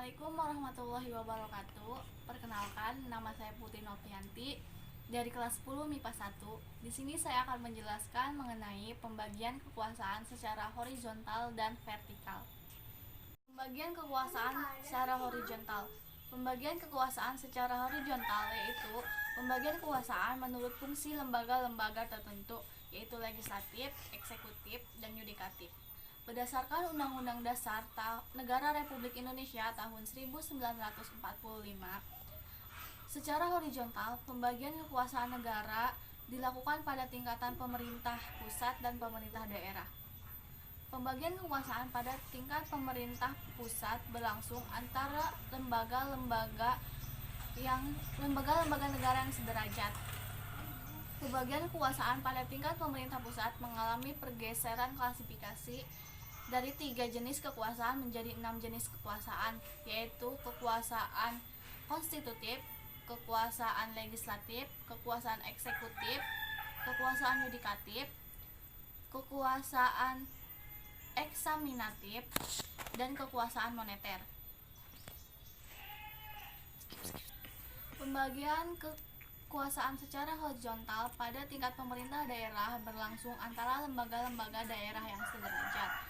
Assalamualaikum warahmatullahi wabarakatuh. Perkenalkan, nama saya Putri Novianti dari kelas 10 MIPA 1. Di sini saya akan menjelaskan mengenai pembagian kekuasaan secara horizontal dan vertikal. Pembagian kekuasaan secara horizontal. Pembagian kekuasaan secara horizontal yaitu pembagian kekuasaan menurut fungsi lembaga-lembaga tertentu, yaitu legislatif, eksekutif, dan yudikatif. Berdasarkan Undang-Undang Dasar Negara Republik Indonesia tahun 1945, secara horizontal, pembagian kekuasaan negara dilakukan pada tingkatan pemerintah pusat dan pemerintah daerah. Pembagian kekuasaan pada tingkat pemerintah pusat berlangsung antara lembaga-lembaga negara yang sederajat. Pembagian kekuasaan pada tingkat pemerintah pusat mengalami pergeseran klasifikasi dari 3 jenis kekuasaan menjadi 6 jenis kekuasaan, yaitu kekuasaan konstitutif, kekuasaan legislatif, kekuasaan eksekutif, kekuasaan yudikatif, kekuasaan eksaminatif, dan kekuasaan moneter. Pembagian kekuasaan secara horizontal pada tingkat pemerintah daerah berlangsung antara lembaga-lembaga daerah yang sederajat,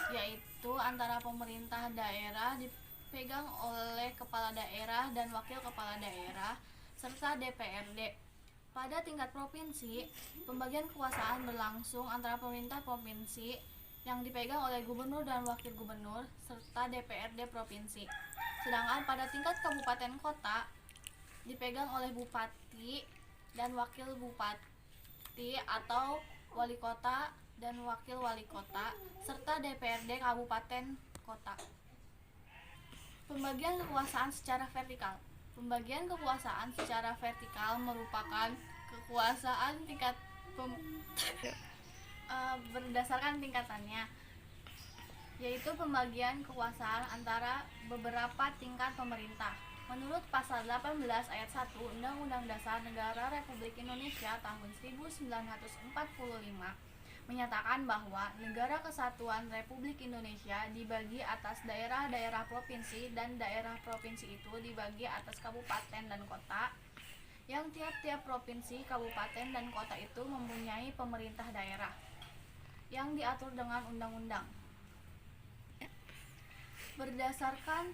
yaitu antara pemerintah daerah dipegang oleh kepala daerah dan wakil kepala daerah serta DPRD. Pada tingkat provinsi, pembagian kekuasaan berlangsung antara pemerintah provinsi yang dipegang oleh gubernur dan wakil gubernur serta DPRD provinsi. Sedangkan pada tingkat kabupaten kota dipegang oleh bupati dan wakil bupati atau wali kota dan wakil wali kota serta DPRD kabupaten kota. Pembagian kekuasaan secara vertikal. Pembagian kekuasaan secara vertikal merupakan kekuasaan tingkat berdasarkan tingkatannya, yaitu pembagian kekuasaan antara beberapa tingkat pemerintah. Menurut pasal 18 ayat 1 Undang-Undang Dasar Negara Republik Indonesia tahun 1945 menyatakan bahwa Negara Kesatuan Republik Indonesia dibagi atas daerah-daerah provinsi dan daerah provinsi itu dibagi atas kabupaten dan kota, yang tiap-tiap provinsi, kabupaten, dan kota itu mempunyai pemerintah daerah yang diatur dengan undang-undang. Berdasarkan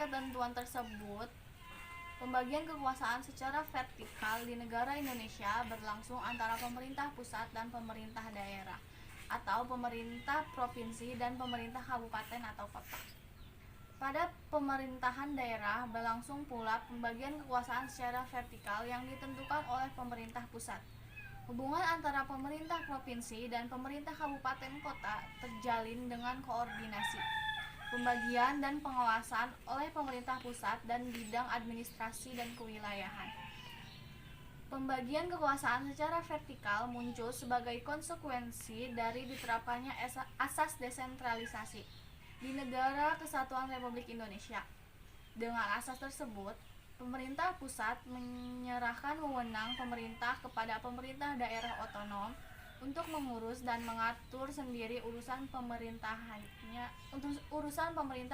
ketentuan tersebut, pembagian kekuasaan secara vertikal di negara Indonesia berlangsung antara pemerintah pusat dan pemerintah daerah, atau pemerintah provinsi dan pemerintah kabupaten atau kota. Pada pemerintahan daerah berlangsung pula pembagian kekuasaan secara vertikal yang ditentukan oleh pemerintah pusat. Hubungan antara pemerintah provinsi dan pemerintah kabupaten kota terjalin dengan koordinasi, pembagian dan pengawasan oleh pemerintah pusat dan bidang administrasi dan kewilayahan. Pembagian kekuasaan secara vertikal muncul sebagai konsekuensi dari diterapkannya asas desentralisasi di Negara Kesatuan Republik Indonesia. Dengan asas tersebut, pemerintah pusat menyerahkan wewenang pemerintah kepada pemerintah daerah otonom untuk mengurus dan mengatur sendiri urusan pemerintah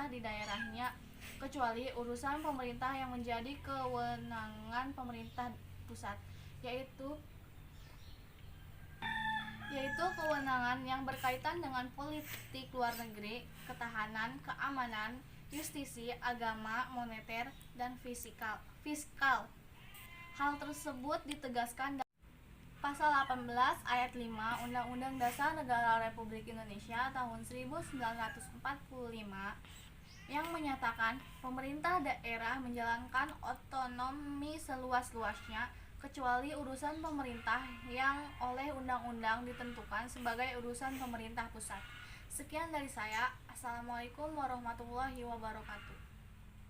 di daerahnya, kecuali urusan pemerintah yang menjadi kewenangan pemerintah pusat, yaitu kewenangan yang berkaitan dengan politik luar negeri, ketahanan, keamanan, justisi, agama, moneter, dan fiskal. Hal tersebut ditegaskan dalam Pasal 18 ayat 5 Undang-Undang Dasar Negara Republik Indonesia tahun 1945 yang menyatakan pemerintah daerah menjalankan otonomi seluas-luasnya kecuali urusan pemerintah yang oleh undang-undang ditentukan sebagai urusan pemerintah pusat. Sekian dari saya. Assalamualaikum warahmatullahi wabarakatuh.